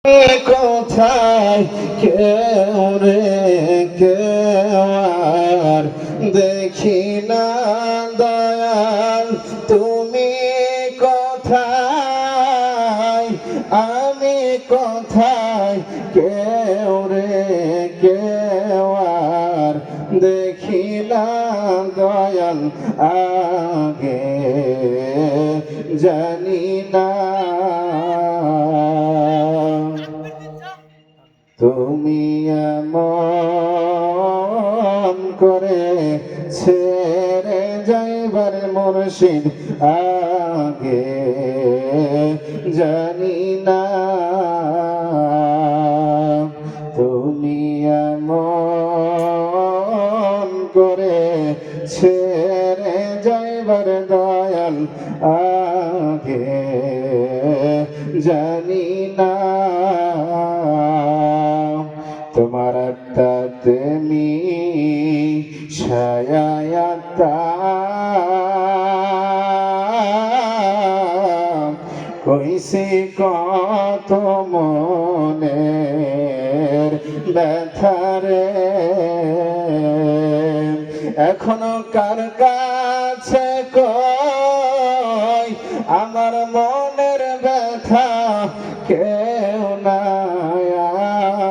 কোথায় কেউ রে কেউ আর দেখি না দয়াল তুমি কোথায় আমি কোথায় কেউ রে কেউ আর দেখি না দয়াল আগে জানি না তুমি এমন করে ছেড়ে যাইবার মুর্শিদ আগে জানি না তুমি এমন করে ছেড়ে যাইবার দয়াল আগে জানি না তোমার একটা তুমি ছায়াটা কইছে কত মনের ব্যথারে এখনো কার কাছে কই আমার মনের ব্যথা কেউ নাই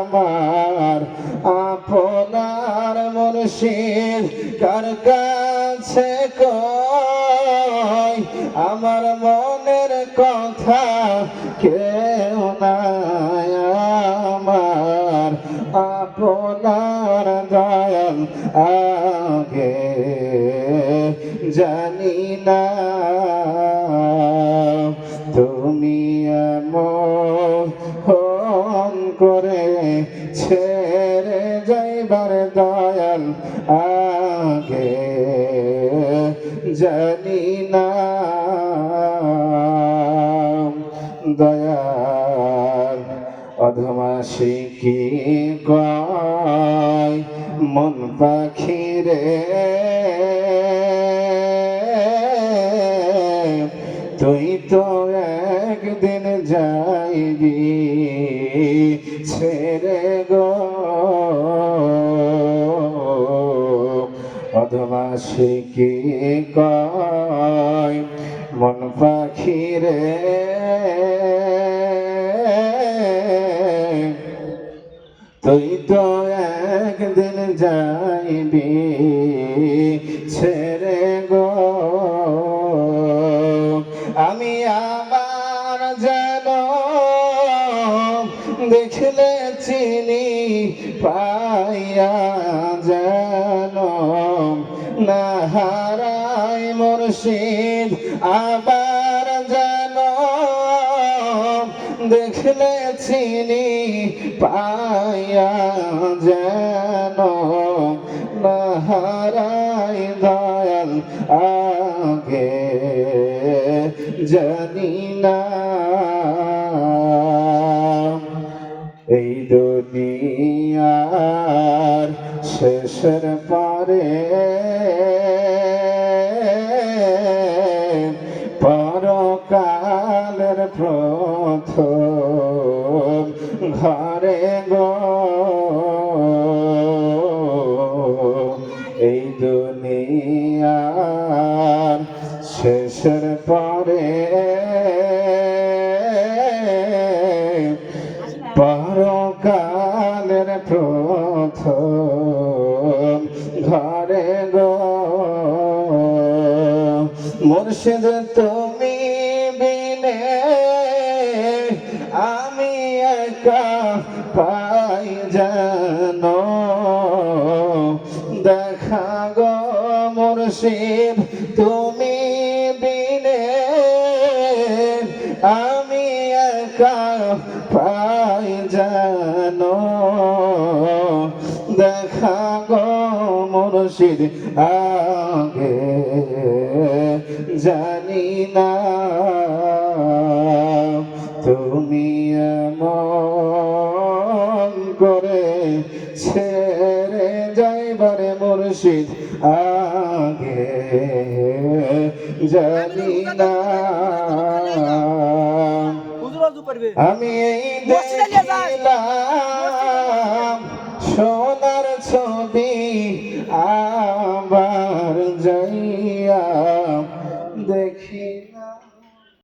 আমার আপনার মুর্শিদ কার কাছে কই আমার মনের কথা কেউ নাই আমার আপনার দয়াল আগে জানি না তুমি এমন করে ছেড়ে যাইবার দয়াল আগে জানি না দয়াল অধমাসি কি কয় মন পাখি রে তুই তো একদিন যাইবি ছেড়ে গো অধমাসি কি কয় মন পাখি রে তুই তো একদিন যাইবি ছেড়ে গো আমি আবার যেন দেখলে চিনি পাইয়া যেন না হারাই মুর্শিদ আবার যেন দেখলে চিনি পাইয়া যেন না হারাই দয়াল আগে জানি না এই দুনিয়ার শেষের পরে পরকালের প্রথম ঘরে গো এই দুনিয়ার শেষের পরে পরকালের প্রথম ঘরে গো মুর্শিদ তুমি বিনে আমি একা পাই যেন দেখা গো মুর্শিদ তুমি বিনে আমি একা পাই যেন দেখা গো মুর্শিদ আগে জানি না তুমি এমন করে ছেড়ে যাইবার মুর্শিদ আগে জানি না আমি এই দেখিলাম সোনার ছবি আবার যাইয়া দেখি